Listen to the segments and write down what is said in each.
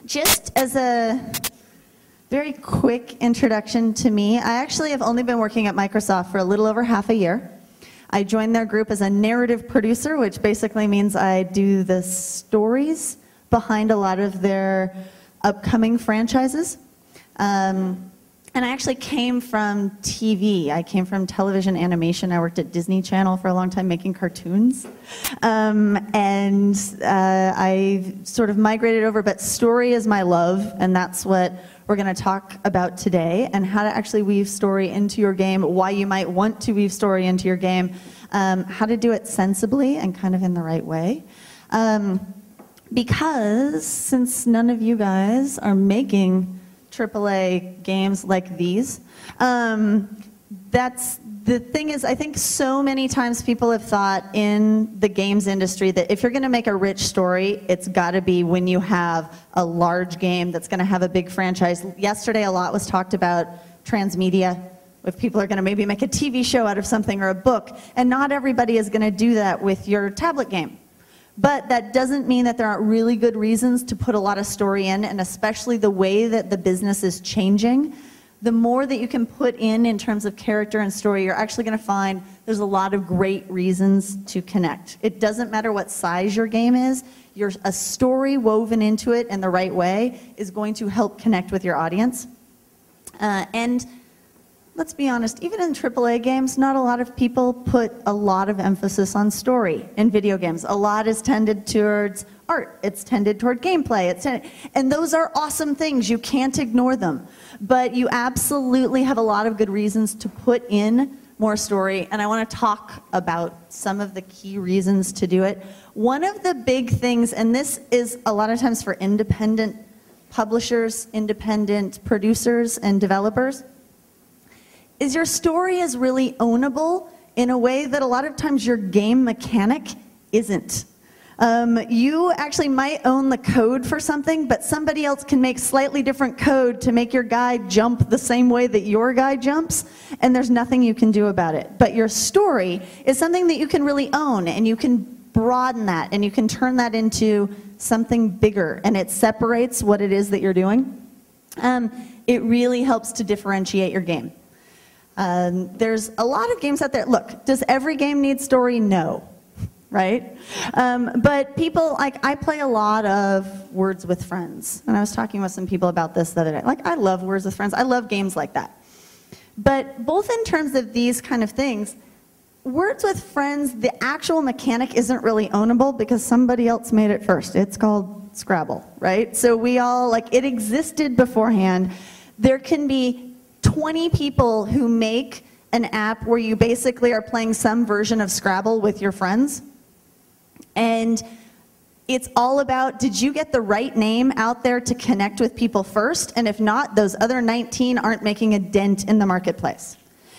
Just as a very quick introduction to me, I actually have only been working at Microsoft for a little over half a year. I joined their group as a narrative producer, which basically means I do the stories behind a lot of their upcoming franchises. And I actually came from TV. I came from television animation. I worked at Disney Channel for a long time making cartoons. I sort of migrated over, but story is my love, and that's what we're going to talk about today, and how to actually weave story into your game, why you might want to weave story into your game, how to do it sensibly and kind of in the right way. Because since none of you guys are making AAA games like these, that's the thing is, I think so many times people have thought in the games industry that if you're going to make a rich story, it's got to be when you have a large game that's going to have a big franchise. Yesterday a lot was talked about transmedia, if people are going to maybe make a TV show out of something or a book, and not everybody is going to do that with your tablet game. But that doesn't mean that there aren't really good reasons to put a lot of story in, and especially the way that the business is changing. The more that you can put in terms of character and story, you're actually going to find there's a lot of great reasons to connect. It doesn't matter what size your game is, a story woven into it in the right way is going to help connect with your audience. And let's be honest, even in AAA games, not a lot of people put a lot of emphasis on story in video games. A lot is tended towards art, it's tended toward gameplay, and those are awesome things, you can't ignore them. But you absolutely have a lot of good reasons to put in more story, and I want to talk about some of the key reasons to do it. One of the big things, and this is a lot of times for independent publishers, independent producers, and developers, is your story is really ownable in a way that a lot of times your game mechanic isn't. You actually might own the code for something, but somebody else can make slightly different code to make your guy jump the same way that your guy jumps, and there's nothing you can do about it. But your story is something that you can really own, and you can broaden that, and you can turn that into something bigger, and it separates what it is that you're doing. It really helps to differentiate your game. There's a lot of games out there. Look, does every game need story? No, right? But people, like, I play a lot of Words with Friends, and I was talking with some people about this the other day. Like, I love Words with Friends. I love games like that. But both in terms of these kind of things, Words with Friends, the actual mechanic isn't really ownable because somebody else made it first. It's called Scrabble, right? So we all, like, it existed beforehand. There can be 20 people who make an app where you basically are playing some version of Scrabble with your friends. And it's all about, did you get the right name out there to connect with people first? And if not, those other 19 aren't making a dent in the marketplace.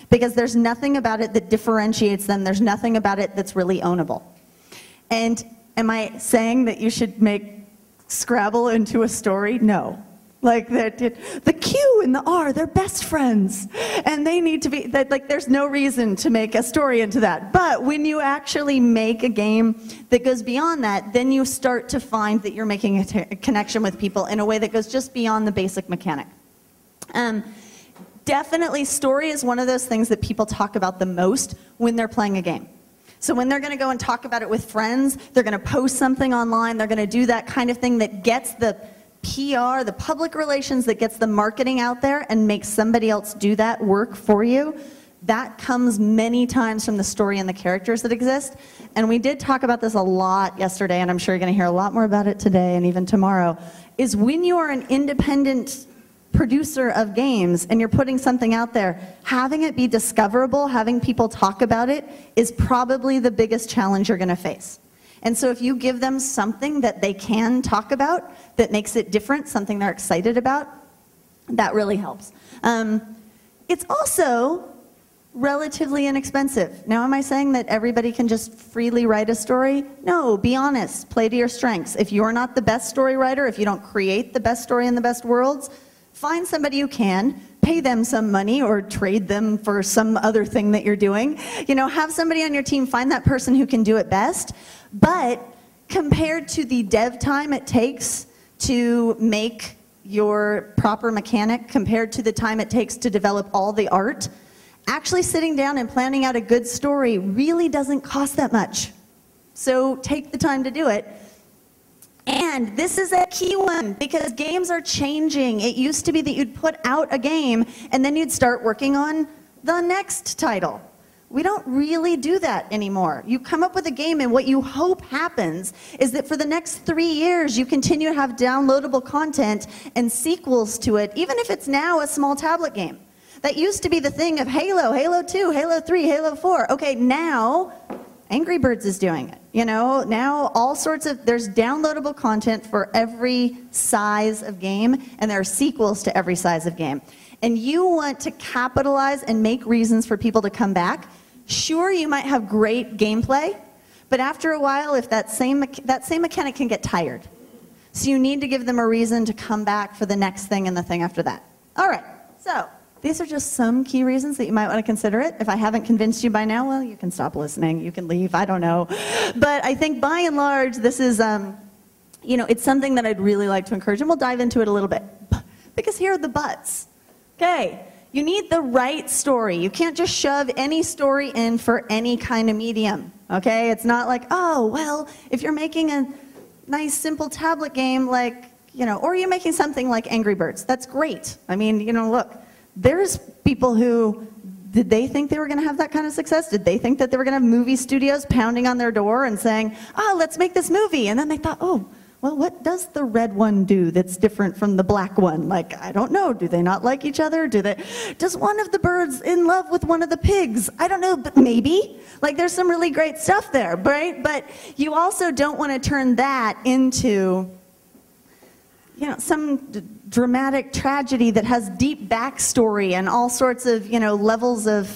Because there's nothing about it that differentiates them. There's nothing about it that's really ownable. And am I saying that you should make Scrabble into a story? No. Like, the Q and the R, they're best friends. And they need to be, like, there's no reason to make a story into that. But when you actually make a game that goes beyond that, then you start to find that you're making a connection with people in a way that goes just beyond the basic mechanic. Definitely, story is one of those things that people talk about the most when they're playing a game. So when they're going to go and talk about it with friends, they're going to post something online, they're going to do that kind of thing that gets the PR, the public relations, that gets the marketing out there and makes somebody else do that work for you. That comes many times from the story and the characters that exist. And we did talk about this a lot yesterday, and I'm sure you're going to hear a lot more about it today and even tomorrow, is when you are an independent producer of games and you're putting something out there, having it be discoverable, having people talk about it, is probably the biggest challenge you're going to face. And so if you give them something that they can talk about that makes it different, something they're excited about, that really helps. It's also relatively inexpensive. Now, am I saying that everybody can just freely write a story? No, be honest, play to your strengths. If you're not the best story writer, if you don't create the best story in the best worlds, find somebody who can, pay them some money or trade them for some other thing that you're doing. You know, have somebody on your team, find that person who can do it best. But compared to the dev time it takes to make your proper mechanic compared to the time it takes to develop all the art, actually sitting down and planning out a good story really doesn't cost that much. So take the time to do it. And this is a key one because games are changing. It used to be that you'd put out a game and then you'd start working on the next title. We don't really do that anymore. You come up with a game and what you hope happens is that for the next 3 years you continue to have downloadable content and sequels to it, even if it's now a small tablet game. That used to be the thing of Halo, Halo 2, Halo 3, Halo 4. Okay, now Angry Birds is doing it. You know, now all sorts of, there's downloadable content for every size of game, and there are sequels to every size of game. And you want to capitalize and make reasons for people to come back. Sure, you might have great gameplay, but after a while, if that same mechanic can get tired. So you need to give them a reason to come back for the next thing and the thing after that. All right, so these are just some key reasons that you might want to consider it. If I haven't convinced you by now, well, you can stop listening, you can leave, I don't know. But I think by and large, this is, you know, it's something that I'd really like to encourage, and we'll dive into it a little bit. Because here are the buts. Okay, you need the right story. You can't just shove any story in for any kind of medium, okay? It's not like, oh, well, if you're making a nice, simple tablet game like, you know, or you're making something like Angry Birds, that's great. I mean, you know, look, there's people who, did they think they were going to have that kind of success? Did they think that they were going to have movie studios pounding on their door and saying, oh, let's make this movie? And then they thought, oh, well, what does the red one do that's different from the black one? Like, I don't know. Do they not like each other? Does one of the birds in love with one of the pigs? I don't know, but maybe. Like, there's some really great stuff there, right? But you also don't want to turn that into, you know, some dramatic tragedy that has deep backstory and all sorts of, you know, levels of,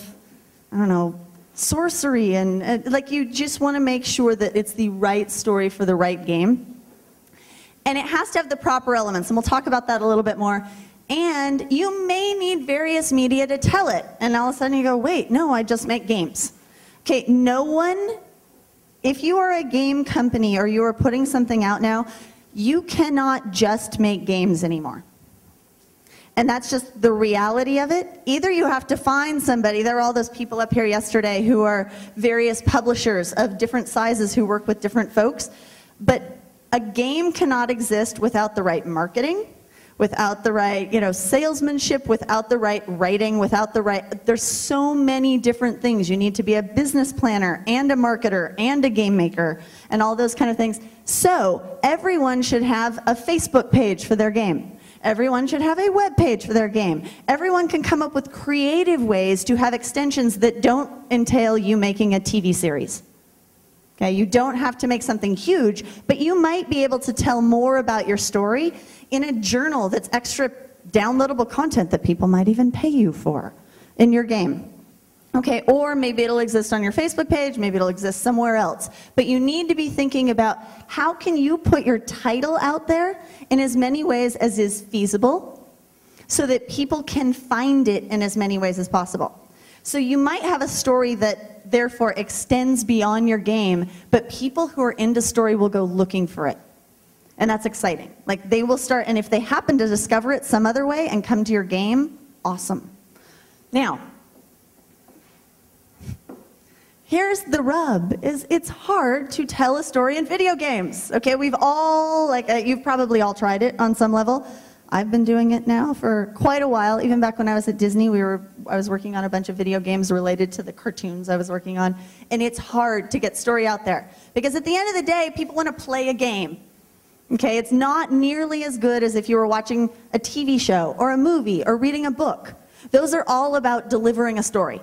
I don't know, sorcery. And like, you just want to make sure that it's the right story for the right game. And it has to have the proper elements, and we'll talk about that a little bit more. And you may need various media to tell it. And all of a sudden you go, wait, no, I just make games. Okay, no one, if you are a game company or you are putting something out now, you cannot just make games anymore. And that's just the reality of it. Either you have to find somebody, there were all those people up here yesterday who are various publishers of different sizes who work with different folks, but a game cannot exist without the right marketing, without the right, you know, salesmanship, without the right writing, without the right, there's so many different things. You need to be a business planner and a marketer and a game maker and all those kind of things. So everyone should have a Facebook page for their game. Everyone should have a web page for their game. Everyone can come up with creative ways to have extensions that don't entail you making a TV series. Okay, you don't have to make something huge, but you might be able to tell more about your story in a journal that's extra downloadable content that people might even pay you for in your game. Okay, or maybe it'll exist on your Facebook page, maybe it'll exist somewhere else. But you need to be thinking about how can you put your title out there in as many ways as is feasible so that people can find it in as many ways as possible. So you might have a story that therefore extends beyond your game, but people who are into story will go looking for it. And that's exciting. Like, they will start, and if they happen to discover it some other way and come to your game, awesome. Now, here's the rub, is it's hard to tell a story in video games. Okay, we've all, like, you've probably all tried it on some level. I've been doing it now for quite a while. Even back when I was at Disney, I was working on a bunch of video games related to the cartoons I was working on. And it's hard to get story out there. Because at the end of the day, people want to play a game. Okay, it's not nearly as good as if you were watching a TV show or a movie or reading a book. Those are all about delivering a story.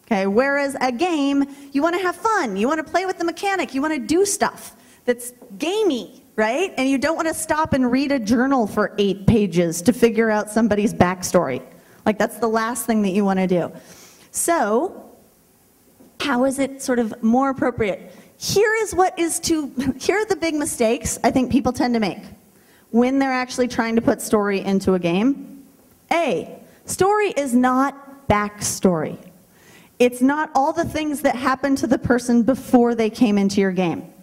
Okay, whereas a game, you want to have fun. You want to play with the mechanic. You want to do stuff that's gamey. Right? And you don't want to stop and read a journal for 8 pages to figure out somebody's backstory. Like, that's the last thing that you want to do. So, how is it sort of more appropriate? Here are the big mistakes I think people tend to make when they're actually trying to put story into a game. A, story is not backstory. It's not all the things that happened to the person before they came into your game.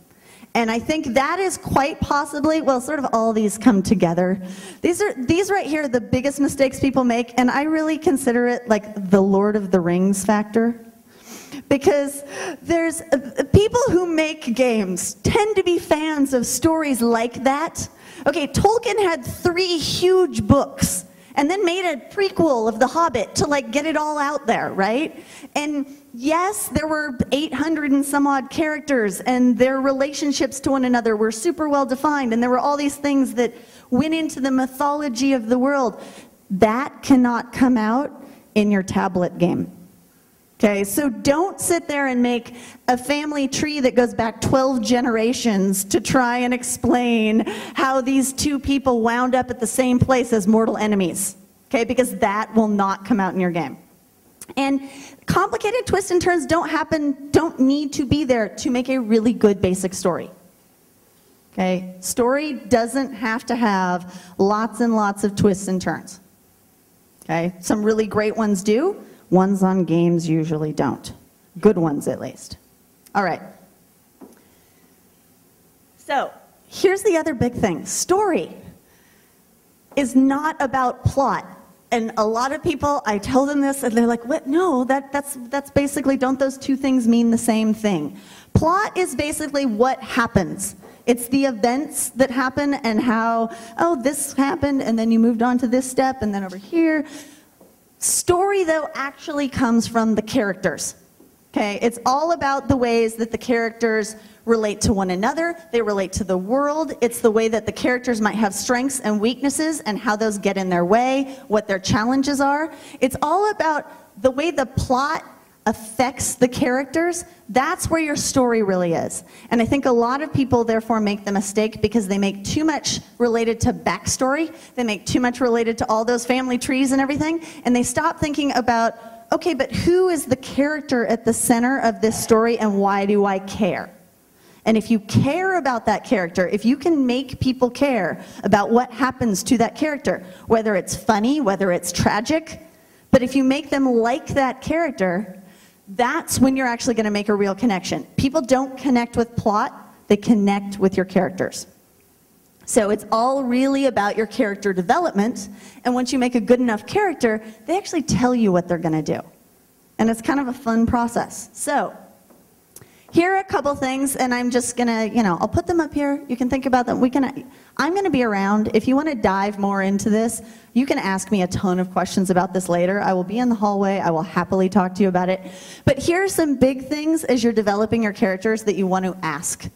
And I think that is quite possibly, well, sort of all these come together. These right here are the biggest mistakes people make, and I really consider it like the Lord of the Rings factor. Because there's people who make games tend to be fans of stories like that. Okay, Tolkien had 3 huge books and then made a prequel of The Hobbit to like get it all out there, right? And yes, there were 800 and some odd characters, and their relationships to one another were super well defined, and there were all these things that went into the mythology of the world. That cannot come out in your tablet game. Okay, so don't sit there and make a family tree that goes back 12 generations to try and explain how these 2 people wound up at the same place as mortal enemies. Okay, because that will not come out in your game. And complicated twists and turns don't need to be there to make a really good basic story. Okay, story doesn't have to have lots and lots of twists and turns. Okay, some really great ones do. Ones on games usually don't. Good ones, at least. All right. So, here's the other big thing. Story is not about plot. And a lot of people, I tell them this, and they're like, what? No, that's basically, don't those 2 things mean the same thing? Plot is basically what happens. It's the events that happen and how, oh, this happened, and then you moved on to this step, and then over here. Story, though, actually comes from the characters. Okay, it's all about the ways that the characters relate to one another, they relate to the world, it's the way that the characters might have strengths and weaknesses and how those get in their way, what their challenges are. It's all about the way the plot affects the characters. That's where your story really is. And I think a lot of people therefore make the mistake because they make too much related to backstory, they make too much related to all those family trees and everything, and they stop thinking about, okay, but who is the character at the center of this story and why do I care? And if you care about that character, if you can make people care about what happens to that character, whether it's funny, whether it's tragic, but if you make them like that character, that's when you're actually going to make a real connection. People don't connect with plot, they connect with your characters. So it's all really about your character development, and once you make a good enough character, they actually tell you what they're going to do. And it's kind of a fun process. So here are a couple things, and I'm just going to, I'll put them up here. You can think about them. I'm going to be around. If you want to dive more into this, you can ask me a ton of questions about this later. I will be in the hallway. I will happily talk to you about it. But here are some big things as you're developing your characters that you want to ask.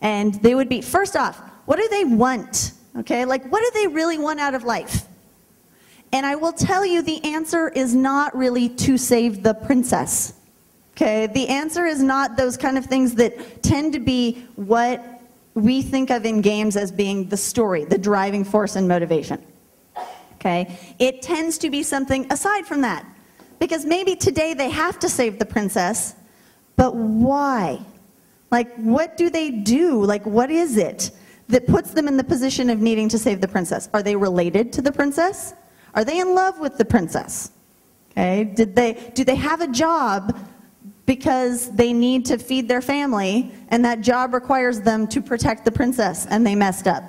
And they would be, first off, what do they want? Okay, like what do they really want out of life? And I will tell you the answer is not really to save the princess. Okay, the answer is not those kind of things that tend to be what we think of in games as being the story, the driving force and motivation. Okay, it tends to be something aside from that. Because maybe today they have to save the princess, but why? Like, what do they do? Like, what is it that puts them in the position of needing to save the princess? Are they related to the princess? Are they in love with the princess? Okay, do they have a job because they need to feed their family, and that job requires them to protect the princess, and they messed up?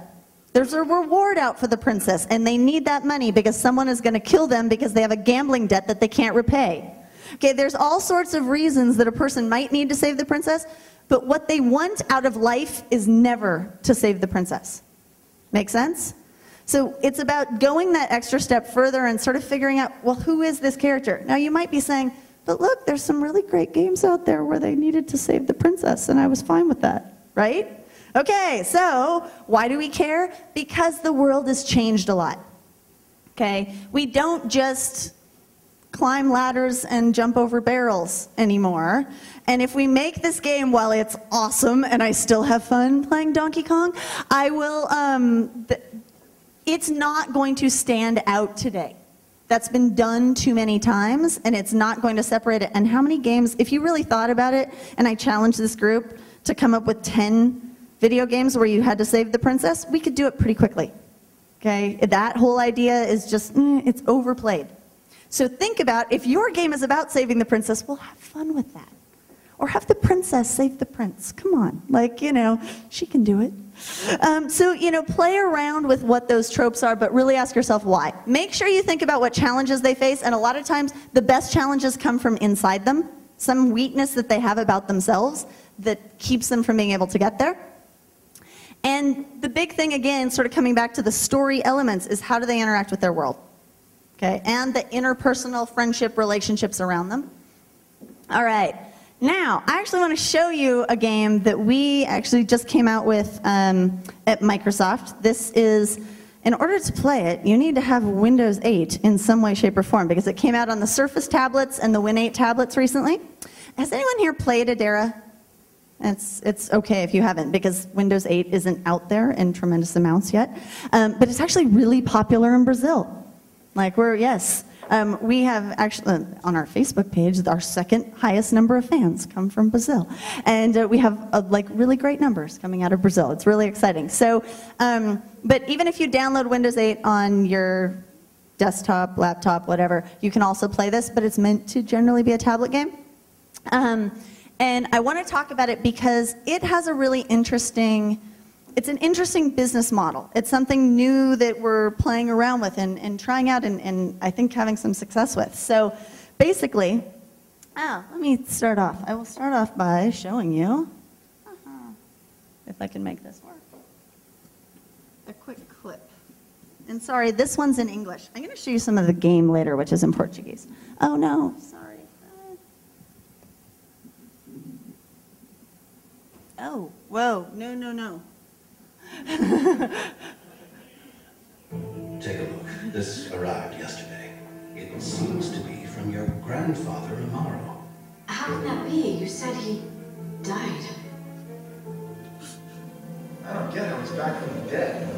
There's a reward out for the princess, and they need that money because someone is going to kill them because they have a gambling debt that they can't repay. Okay, there's all sorts of reasons that a person might need to save the princess, but what they want out of life is never to save the princess. Make sense? So it's about going that extra step further and sort of figuring out, well, who is this character? Now you might be saying, but look, there's some really great games out there where they needed to save the princess, and I was fine with that, right? Okay, so why do we care? Because the world has changed a lot. Okay, we don't just climb ladders and jump over barrels anymore. And if we make this game, while it's awesome and I still have fun playing Donkey Kong, I will, it's not going to stand out today. That's been done too many times, and it's not going to separate it. And how many games, if you really thought about it, and I challenged this group to come up with 10 video games where you had to save the princess, we could do it pretty quickly. Okay, that whole idea is just, it's overplayed. So think about, if your game is about saving the princess, well, have fun with that. Or have the princess saved the prince. Come on, like, you know, she can do it. So, you know, play around with what those tropes are, but really ask yourself why. Make sure you think about what challenges they face, and a lot of times the best challenges come from inside them, some weakness that they have about themselves that keeps them from being able to get there. And the big thing, again, sort of coming back to the story elements, is how do they interact with their world, okay? And the interpersonal friendship relationships around them. All right. Now, I actually want to show you a game that we actually just came out with at Microsoft. This is, in order to play it, you need to have Windows 8 in some way, shape, or form, because it came out on the Surface tablets and the Win 8 tablets recently. Has anyone here played Adera? It's okay if you haven't, because Windows 8 isn't out there in tremendous amounts yet. But it's actually really popular in Brazil. Like, we have actually, on our Facebook page, our second highest number of fans come from Brazil. And we have like really great numbers coming out of Brazil. It's really exciting. So, but even if you download Windows 8 on your desktop, laptop, whatever, you can also play this, but it's meant to generally be a tablet game. And I want to talk about it because it has a really interesting, it's an interesting business model. It's something new that we're playing around with and trying out and I think having some success with. So basically, let me start off. I will start off by showing you, if I can make this work, a quick clip. And sorry, this one's in English. I'm going to show you some of the game later, which is in Portuguese. Oh no, sorry. Oh, whoa, no, no, no. Take a look. This arrived yesterday. It seems to be from your grandfather, Amaro. How can that be? You said he died. I don't get how he's back from the dead.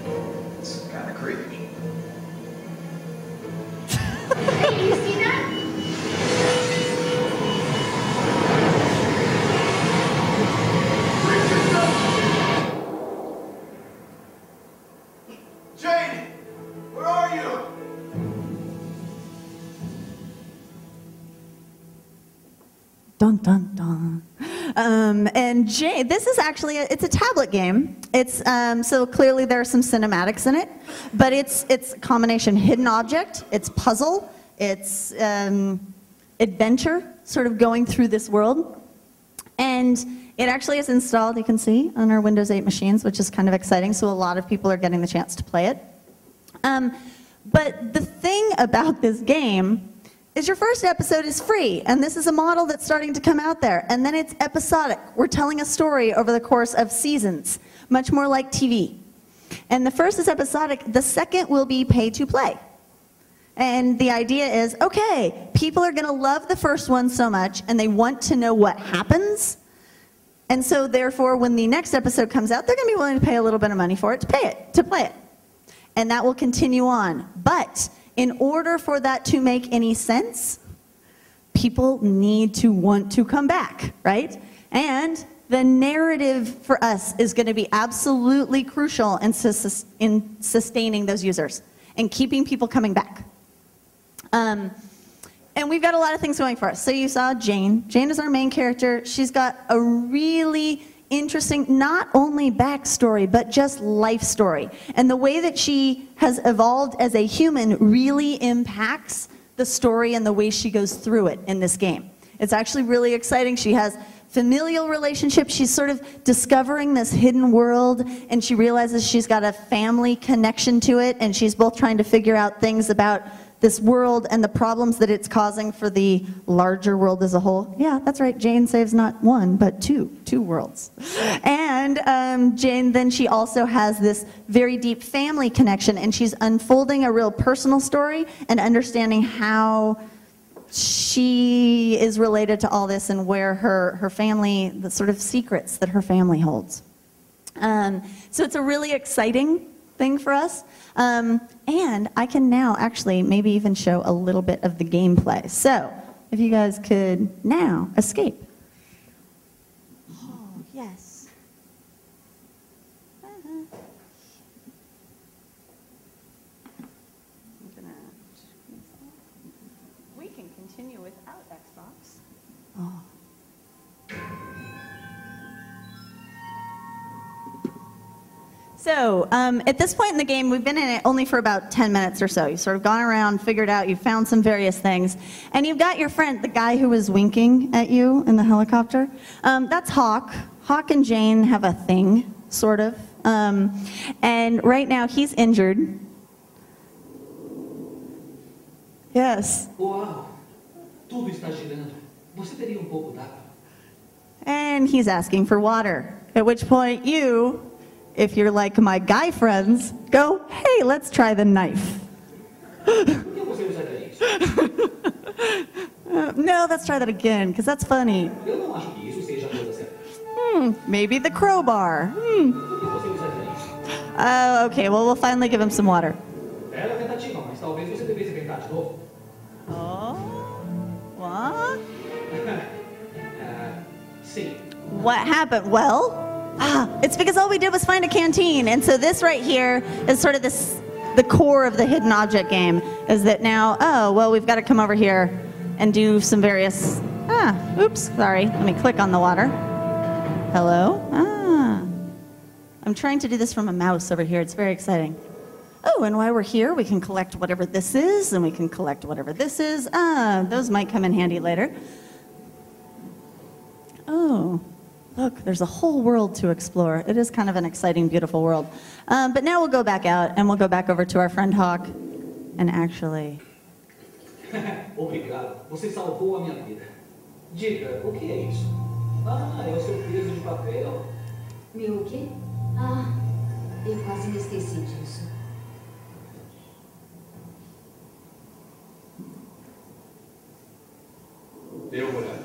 It's kind of creepy. Hey, do you see that? Jane! Where are you? Dun, dun, dun. And Jane, this is actually, it's a tablet game. It's, so clearly there are some cinematics in it, but it's a combination hidden object, it's puzzle, it's adventure, sort of going through this world. And it actually is installed, you can see, on our Windows 8 machines, which is kind of exciting, so a lot of people are getting the chance to play it. But the thing about this game is your first episode is free, and this is a model that's starting to come out there, and then it's episodic. We're telling a story over the course of seasons, much more like TV. And the first is episodic, the second will be pay to play. And the idea is, okay, people are gonna love the first one so much, and they want to know what happens. And so therefore, when the next episode comes out, they're gonna be willing to pay a little bit of money for it, to play it. And that will continue on. But in order for that to make any sense, people need to want to come back, right? And the narrative for us is gonna be absolutely crucial in sustaining those users and keeping people coming back. And we've got a lot of things going for us. So you saw Jane. Jane is our main character. She's got a really interesting, not only backstory, but just life story. And the way that she has evolved as a human really impacts the story and the way she goes through it in this game. It's actually really exciting. She has familial relationships. She's sort of discovering this hidden world, and she realizes she's got a family connection to it, and she's both trying to figure out things about this world and the problems that it's causing for the larger world as a whole. Yeah, that's right, Jane saves not one, but two worlds. And Jane, then she also has this very deep family connection, and she's unfolding a real personal story and understanding how she is related to all this and where her family, the sort of secrets that her family holds. So it's a really exciting thing for us. And I can now actually maybe even show a little bit of the gameplay. So if you guys could now escape. Oh, yes. We can continue without Xbox. Oh. So at this point in the game, we've been in it only for about 10 minutes or so. You've sort of gone around, figured out, you've found some various things, and you've got your friend, the guy who was winking at you in the helicopter. That's Hawk. Hawk and Jane have a thing, sort of. And right now, he's injured. Yes. Uau! Tudo está girando. Você teria pouco d'água? And he's asking for water. At which point you, if you're like my guy friends, go, hey, let's try the knife. No, let's try that again, because that's funny. Maybe the crowbar. Okay, well, we'll finally give him some water. Oh, what? What happened? Well, it's because all we did was find a canteen. And so this right here is sort of the core of the hidden object game, is that now, oh, well, we've got to come over here and do some various, oops, sorry. Let me click on the water. Hello? I'm trying to do this from a mouse over here. It's very exciting. Oh, and while we're here, we can collect whatever this is, and we can collect whatever this is. Those might come in handy later. Oh, look, there's a whole world to explore. It is kind of an exciting, beautiful world. But now we'll go back out, and we'll go back over to our friend Hawk, and actually... Obrigado, você salvou a minha vida. Diga, o que é isso? É o seu peso de papel. Meu o quê? Eu quase me esqueci disso. Dê uma olhada.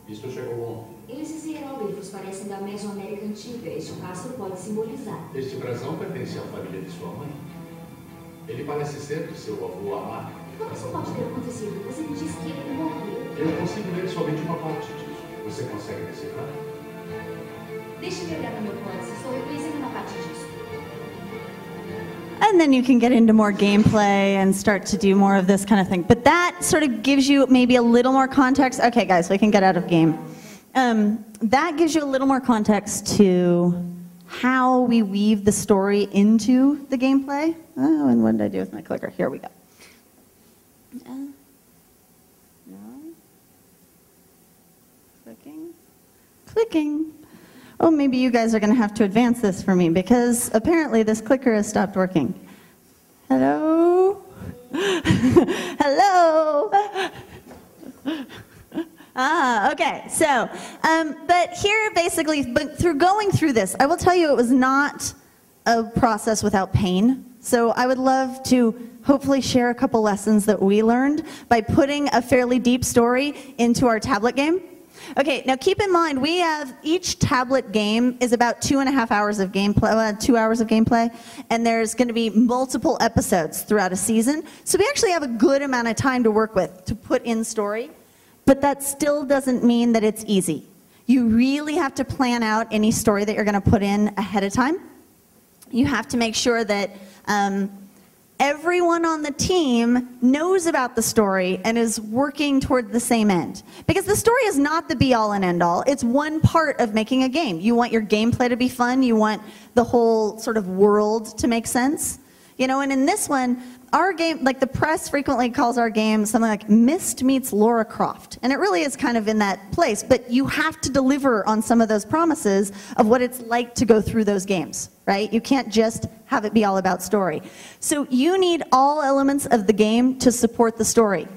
Isto chegou ontem. Esses hieróglifos parecem da Mesoamérica Antiga. Este pássaro pode simbolizar. Este brasão pertence à família de sua mãe. Ele parece ser do seu avô amado. Como isso pode ter acontecido? Você me disse que ele morreu. Eu consigo ler somente uma parte disso. Você consegue decifrar? Deixa eu olhar no meu códice. Estou reconhecendo uma parte disso. And then you can get into more gameplay and start to do more of this kind of thing. But that sort of gives you maybe a little more context. Okay, guys, we can get out of game. That gives you a little more context to how we weave the story into the gameplay. Oh, and what did I do with my clicker? Here we go. No. Clicking. Oh, maybe you guys are going to have to advance this for me, because apparently this clicker has stopped working. Hello? Hello? Okay, so, but here basically, but through going through this, I will tell you it was not a process without pain. So I would love to hopefully share a couple lessons that we learned by putting a fairly deep story into our tablet game. Okay, now keep in mind, we have, each tablet game is about 2.5 hours of gameplay, 2 hours of gameplay, and there's going to be multiple episodes throughout a season. So we actually have a good amount of time to work with to put in story, but that still doesn't mean that it's easy. You really have to plan out any story that you're going to put in ahead of time. You have to make sure that everyone on the team knows about the story and is working toward the same end. Because the story is not the be-all and end-all. It's one part of making a game. You want your gameplay to be fun. You want the whole sort of world to make sense. You know, and in this one, our game, like the press frequently calls our game something like Myst meets Lara Croft. And it really is kind of in that place. But you have to deliver on some of those promises of what it's like to go through those games, right? You can't just have it be all about story. So you need all elements of the game to support the story.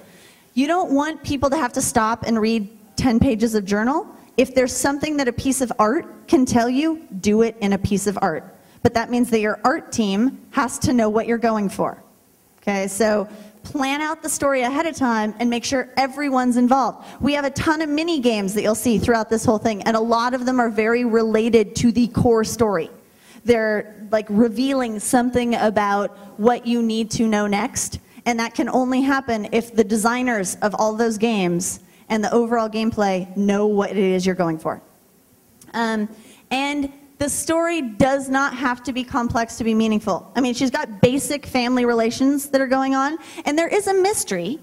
You don't want people to have to stop and read 10 pages of journal. If there's something that a piece of art can tell you, do it in a piece of art. But that means that your art team has to know what you're going for. Okay, so plan out the story ahead of time and make sure everyone's involved. We have a ton of mini games that you'll see throughout this whole thing, and a lot of them are very related to the core story. They're like revealing something about what you need to know next, and that can only happen if the designers of all those games and the overall gameplay know what it is you're going for. And the story does not have to be complex to be meaningful. I mean, she's got basic family relations that are going on, and there is a mystery.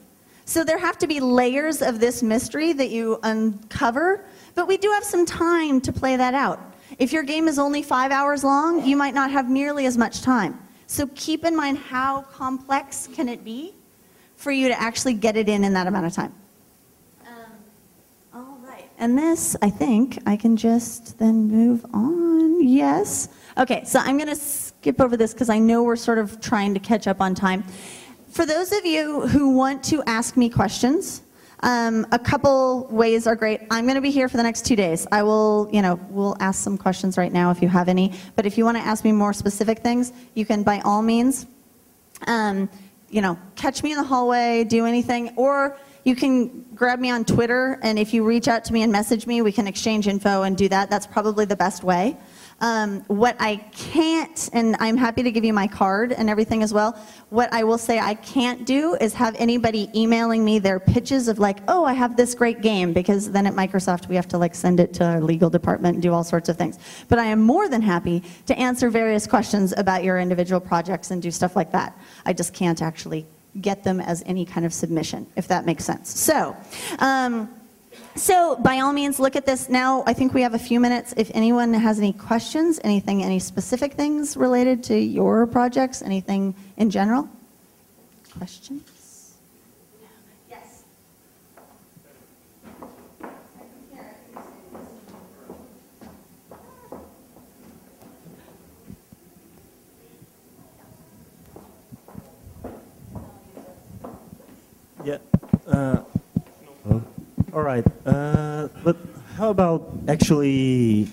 So there have to be layers of this mystery that you uncover, but we do have some time to play that out. If your game is only 5 hours long, you might not have nearly as much time. So keep in mind how complex can it be for you to actually get it in that amount of time. All right. And this, I think, I can just then move on. Yes. Okay, so I'm going to skip over this because I know we're sort of trying to catch up on time. For those of you who want to ask me questions, a couple ways are great. I'm going to be here for the next 2 days. I will, we'll ask some questions right now if you have any. But if you want to ask me more specific things, you can by all means, catch me in the hallway, do anything, or you can grab me on Twitter, and if you reach out to me and message me, we can exchange info and do that. That's probably the best way. What I can't, and I'm happy to give you my card and everything as well, what I will say I can't do is have anybody emailing me their pitches of like, oh, I have this great game, because then at Microsoft we have to like send it to our legal department and do all sorts of things. But I am more than happy to answer various questions about your individual projects and do stuff like that. I just can't actually get them as any kind of submission, if that makes sense. So by all means, look at this. Now, I think we have a few minutes. If anyone has any questions, any specific things related to your projects, anything in general? Questions? Yes. Yeah. All right. But how about actually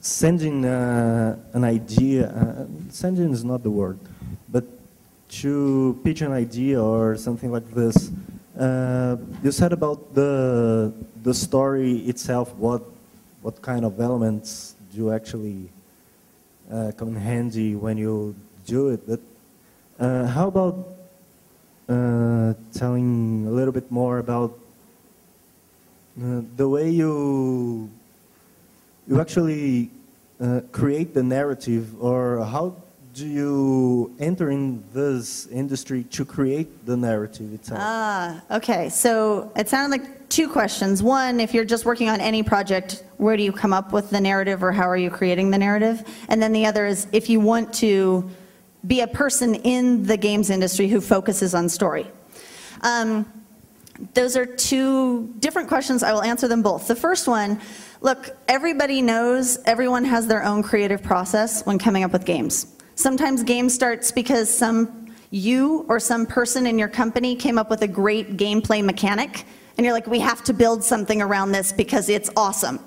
sending an idea? Sending is not the word, but to pitch an idea or something like this. You said about the story itself. What kind of elements do actually come in handy when you do it? But how about telling a little bit more about the way you actually create the narrative, or how do you enter in this industry to create the narrative itself? Okay, so it sounded like two questions. One, if you're just working on any project, where do you come up with the narrative, or how are you creating the narrative? And then the other is, if you want to be a person in the games industry who focuses on story. Those are two different questions. I will answer them both. The first one, look, everybody knows everyone has their own creative process when coming up with games. Sometimes game starts because you or some person in your company came up with a great gameplay mechanic, and you're like, we have to build something around this because it's awesome.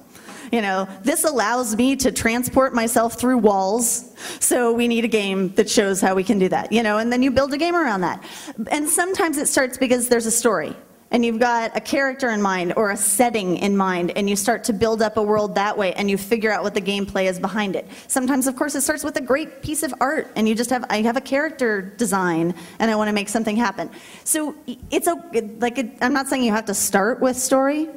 This allows me to transport myself through walls, so we need a game that shows how we can do that, and then you build a game around that. And sometimes it starts because there's a story, and you've got a character in mind or a setting in mind, and you start to build up a world that way, and you figure out what the gameplay is behind it. Sometimes, of course, it starts with a great piece of art, and I have a character design, and I want to make something happen. So I'm not saying you have to start with story,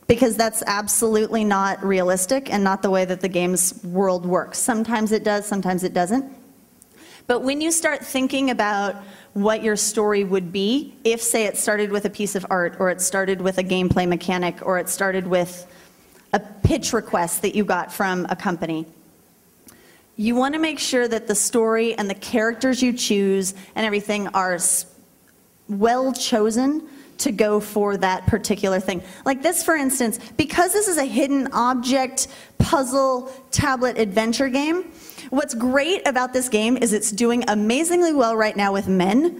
because that's absolutely not realistic and not the way that the games world works. Sometimes it does, sometimes it doesn't. But when you start thinking about what your story would be, if, say, it started with a piece of art, or it started with a gameplay mechanic, or it started with a pitch request that you got from a company, you want to make sure that the story and the characters you choose and everything are well chosen to go for that particular thing. Like this, for instance, because this is a hidden object puzzle tablet adventure game, what's great about this game is it's doing amazingly well right now with men.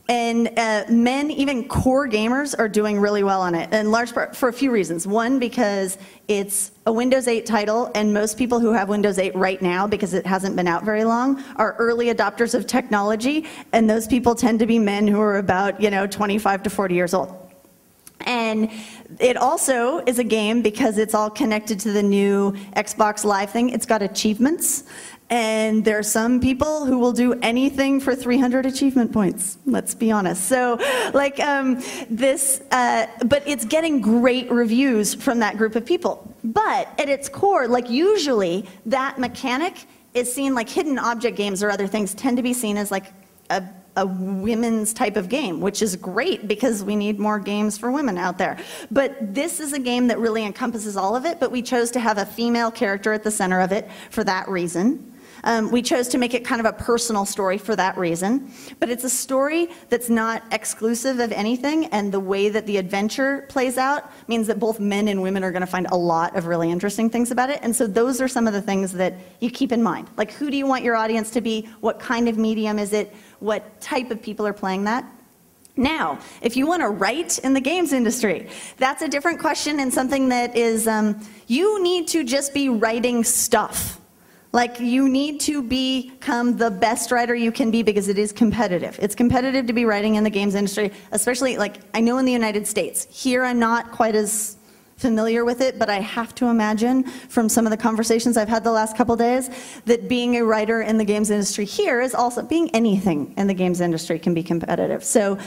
And men, even core gamers, are doing really well on it, in large part for a few reasons. One, because it's a Windows 8 title, and most people who have Windows 8 right now, because it hasn't been out very long, are early adopters of technology, and those people tend to be men who are about 25 to 40 years old. And it also is a game, because it's all connected to the new Xbox Live thing, it's got achievements. And there are some people who will do anything for 300 achievement points, let's be honest. So but it's getting great reviews from that group of people. But at its core, usually that mechanic is seen, like hidden object games or other things tend to be seen as like a a women's type of game, which is great because we need more games for women out there. But this is a game that really encompasses all of it, but we chose to have a female character at the center of it for that reason. We chose to make it kind of a personal story for that reason, but it's a story that's not exclusive of anything, and the way that the adventure plays out means that both men and women are going to find a lot of really interesting things about it, and so those are some of the things that you keep in mind. Like, who do you want your audience to be? What kind of medium is it? What type of people are playing that? Now, if you want to write in the games industry, that's a different question, and something that is, you need to just be writing stuff. Like, you need to become the best writer you can be because it is competitive. It's competitive to be writing in the games industry, especially, like, I know in the United States. Here I'm not quite as familiar with it, but I have to imagine from some of the conversations I've had the last couple days that being a writer in the games industry here is also, being anything in the games industry can be competitive. So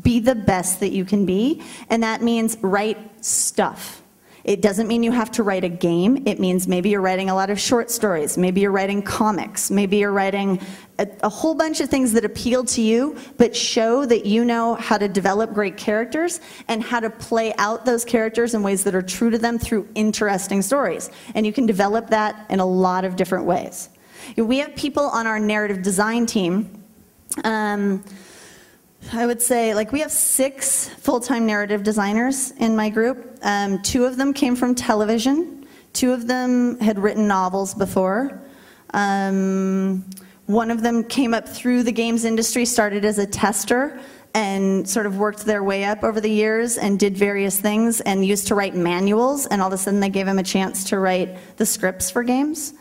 be the best that you can be, and that means write stuff. It doesn't mean you have to write a game. It means maybe you're writing a lot of short stories. Maybe you're writing comics. Maybe you're writing a whole bunch of things that appeal to you, but show that you know how to develop great characters and how to play out those characters in ways that are true to them through interesting stories. And you can develop that in a lot of different ways. We have people on our narrative design team. I would say, like, we have 6 full-time narrative designers in my group. 2 of them came from television. 2 of them had written novels before. One of them came up through the games industry, started as a tester, and sort of worked their way up over the years and did various things and used to write manuals, and all of a sudden they gave him a chance to write the scripts for games.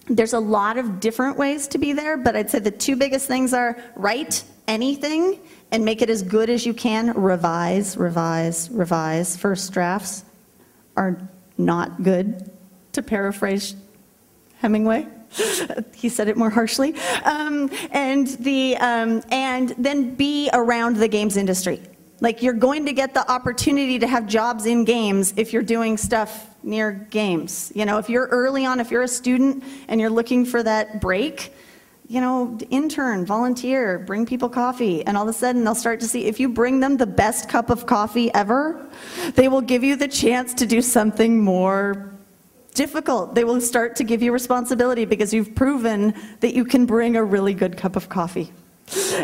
There's a lot of different ways to be there, but I'd say the 2 biggest things are write anything and make it as good as you can. Revise, revise, revise. First drafts are not good, to paraphrase Hemingway. He said it more harshly. And then be around the games industry. Like, you're going to get the opportunity to have jobs in games if you're doing stuff near games. You know, if you're early on, if you're a student and you're looking for that break, you know, intern, volunteer, bring people coffee, and all of a sudden they'll start to see, if you bring them the best cup of coffee ever, they will give you the chance to do something more difficult. They will start to give you responsibility because you've proven that you can bring a really good cup of coffee.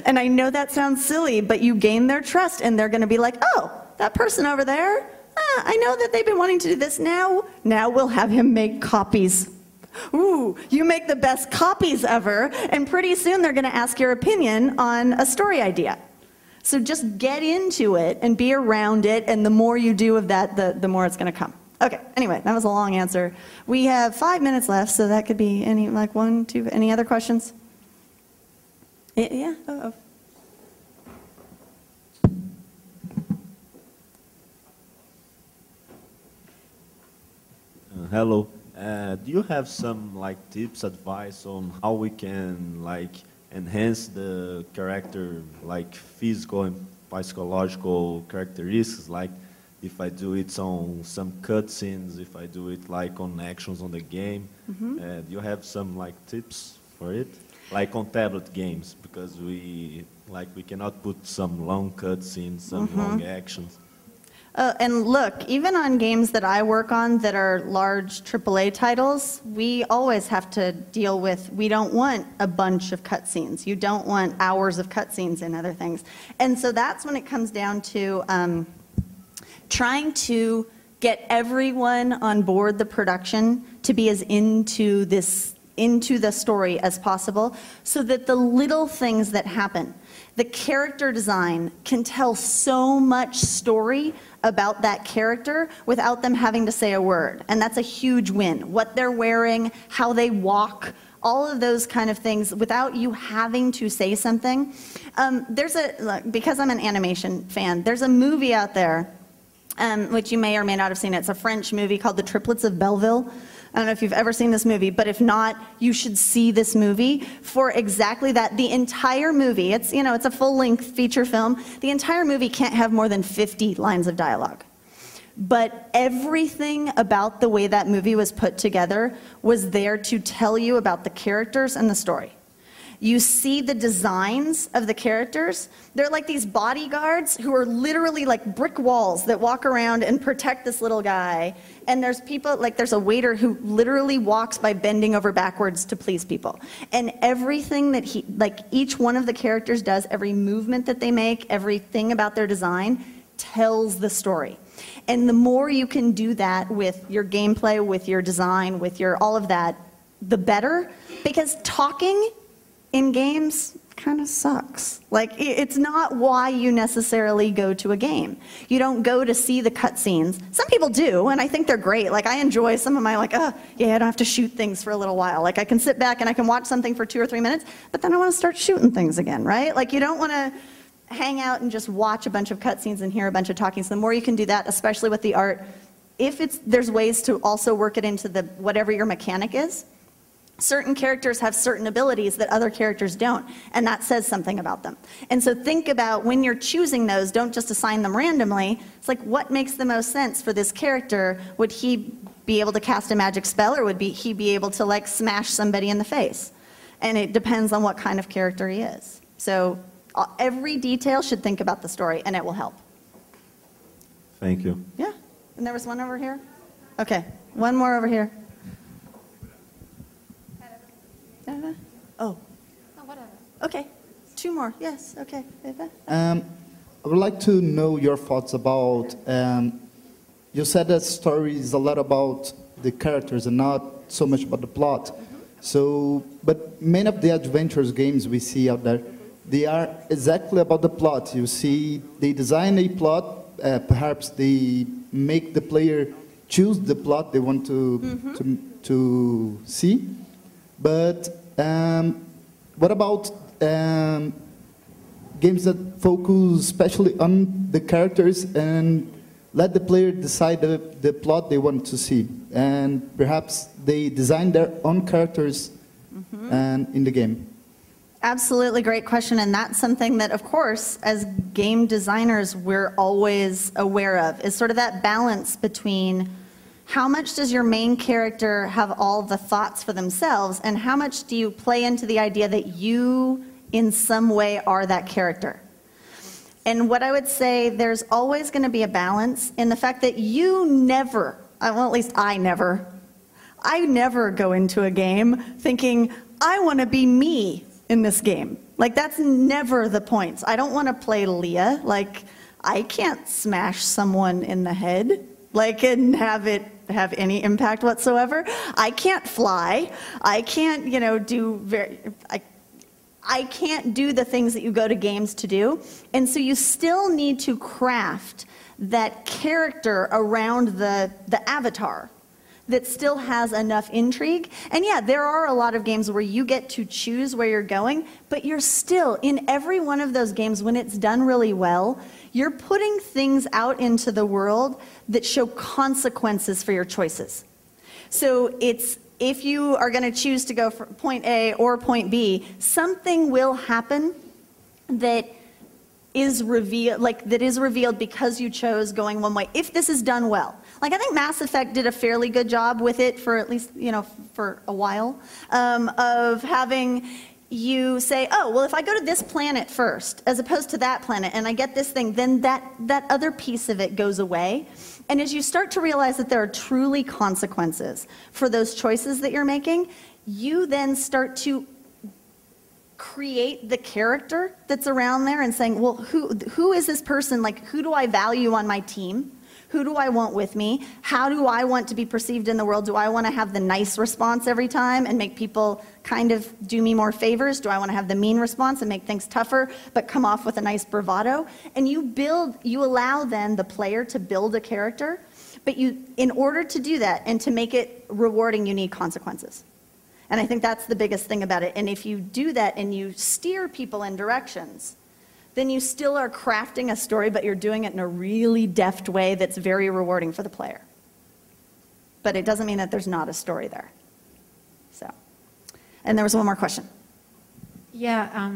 And I know that sounds silly, but you gain their trust, and they're going to be like, oh, that person over there, I know that they've been wanting to do this. Now we'll have him make copies. Ooh, you make the best copies ever, and pretty soon they're going to ask your opinion on a story idea. So just get into it and be around it, and the more you do of that, the more it's going to come. Okay, anyway, that was a long answer. We have 5 minutes left, so that could be any, like 1, 2, any other questions? Yeah? Uh-oh. Hello. Do you have some tips, advice on how we can enhance the character, physical and psychological characteristics? Like if I do it on some cutscenes, if I do it on actions on the game. Do you have some tips for it? Like on tablet games, because we cannot put some long cutscenes, some long actions. And look, even on games that I work on that are large AAA titles, we always have to deal with, we don't want a bunch of cutscenes. You don't want hours of cutscenes and other things. And so that's when it comes down to trying to get everyone on board the production to be as into the story as possible, so that the little things that happen, the character design can tell so much story about that character without them having to say a word. And that's a huge win. What they're wearing, how they walk, all of those kind of things without you having to say something. Because I'm an animation fan, there's a movie out there, which you may or may not have seen. It's a French movie called The Triplets of Belleville. I don't know if you've ever seen this movie, but if not, you should see this movie for exactly that. The entire movie, it's a full-length feature film. The entire movie can't have more than 50 lines of dialogue. But everything about the way that movie was put together was there to tell you about the characters and the story. you see the designs of the characters. They're like these bodyguards who are literally like brick walls that walk around and protect this little guy. And there's people, like there's a waiter who literally walks by bending over backwards to please people. And everything that like each one of the characters does, every movement that they make, everything about their design tells the story. And the more you can do that with your gameplay, with your design, with your all of that, the better. Because talking in games kind of sucks. Like, it's not why you necessarily go to a game. You don't go to see the cutscenes. Some people do, and I think they're great. Like, I enjoy some of my, like, yeah, I don't have to shoot things for a little while. Like, I can sit back and I can watch something for 2 or 3 minutes, but then I want to start shooting things again, right? Like, you don't want to hang out and just watch a bunch of cutscenes and hear a bunch of talking. So the more you can do that, especially with the art, there's ways to also work it into whatever your mechanic is. Certain characters have certain abilities that other characters don't, and that says something about them. And so think about when you're choosing those, don't just assign them randomly. It's like, what makes the most sense for this character? Would he be able to cast a magic spell, or would he be able to like smash somebody in the face? And it depends on what kind of character he is. So every detail should think about the story, and it will help. Thank you. Yeah, and there was one over here. Okay, one more over here. Oh. No, whatever. Okay, 2 more. Yes, okay. I would like to know your thoughts about, you said that story is a lot about the characters and not so much about the plot. So, but many of the adventures games we see out there, they are exactly about the plot. You see, they design a plot, perhaps they make the player choose the plot they want to see. But what about games that focus especially on the characters and let the player decide the plot they want to see? And perhaps they design their own characters in the game. Absolutely great question, and that's something that, of course, as game designers, we're always aware of, is sort of that balance between how much does your main character have all the thoughts for themselves, and how much do you play into the idea that you, in some way, are that character? And what I would say, there's always going to be a balance in the fact that you never, well, at least I never go into a game thinking, I want to be me in this game. Like, that's never the point. I don't want to play Leah. Like, I can't smash someone in the head, like, and have it have any impact whatsoever. I can't fly. I can't, I can't do the things that you go to games to do. And so you still need to craft that character around the avatar that still has enough intrigue. And yeah, there are a lot of games where you get to choose where you're going, but you're still, in every one of those games, when it's done really well, you're putting things out into the world that show consequences for your choices. So it's, if you are going to choose to go for point A or point B, something will happen that is revealed because you chose going one way, if this is done well. Like, I think Mass Effect did a fairly good job with it for at least, for a while, of having you say, oh, well, if I go to this planet first, as opposed to that planet, and I get this thing, then that other piece of it goes away. And as you start to realize that there are truly consequences for those choices that you're making, you then start to create the character that's around there and saying, well, who is this person? Like, who do I value on my team? Who do I want with me? How do I want to be perceived in the world? Do I want to have the nice response every time and make people kind of do me more favors? Do I want to have the mean response and make things tougher, but come off with a nice bravado? And you allow then the player to build a character, but in order to do that and to make it rewarding, you need consequences. And I think that's the biggest thing about it. And if you do that and you steer people in directions, then you still are crafting a story, but you're doing it in a really deft way that's very rewarding for the player. But it doesn't mean that there's not a story there. So, and there was one more question. Yeah,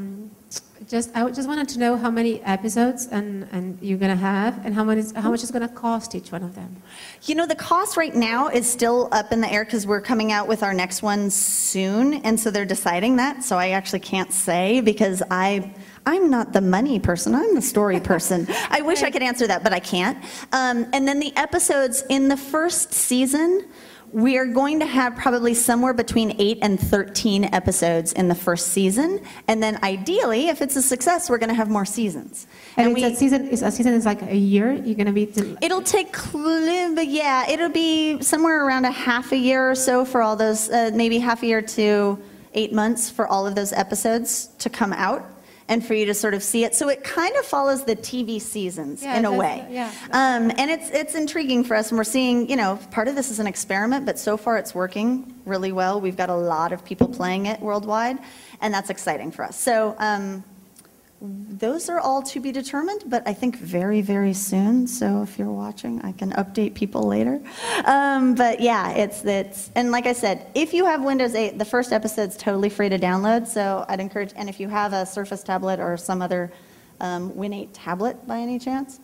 I just wanted to know how many episodes and you're gonna have, and how much is gonna cost each one of them. You know, the cost right now is still up in the air because we're coming out with our next one soon, and so they're deciding that. So I actually can't say because I'm not the money person, I'm the story person. I wish I could answer that, but I can't. And then the episodes in the first season, we are going to have probably somewhere between 8 and 13 episodes in the first season. And then ideally, if it's a success, we're going to have more seasons. And a season is like a year? You're going to be... It'll take, yeah, it'll be somewhere around a half a year or so for all those, maybe half a year to 8 months for all of those episodes to come out and for you to sort of see it. So it kind of follows the TV seasons in a way. Yeah. And it's intriguing for us, and we're seeing, you know, part of this is an experiment, but so far it's working really well. We've got a lot of people playing it worldwide, and that's exciting for us. So those are all to be determined, but I think very, very soon. So if you're watching, I can update people later. But yeah, it's, and like I said, if you have Windows 8, the first episode's totally free to download. So I'd encourage, and if you have a Surface tablet or some other Win 8 tablet by any chance,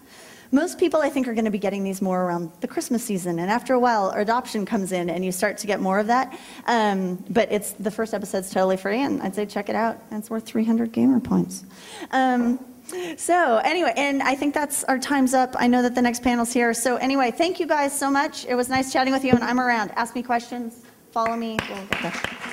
most people, I think, are going to be getting these more around the Christmas season, and after a while, adoption comes in, and you start to get more of that. But it's the first episode's totally free, and I'd say check it out. And it's worth 300 gamer points. So anyway, and I think that's our time's up. I know that the next panel's here. So anyway, thank you guys so much. It was nice chatting with you, and I'm around. Ask me questions. Follow me. We'll get there.